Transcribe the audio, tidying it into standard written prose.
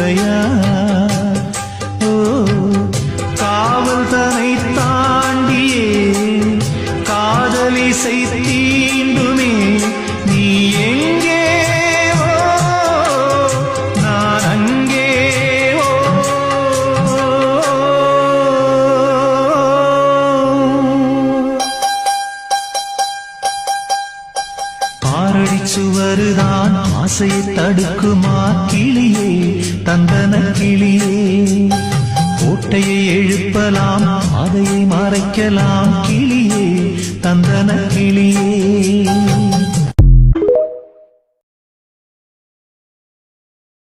இல்லையா? ஓ காவல் தனை தாண்டியே காதலி செய்தீண்டுமே நீ எங்கே? நான் அங்கே. பாரடி சுவருதான் ஆசையை தடுக்குமா கிளியே, தந்தன கிளியே. கோட்டையை எழுப்பலாம், பாதையை மறைக்கலாம் கிளியே, தந்தன கிளியே.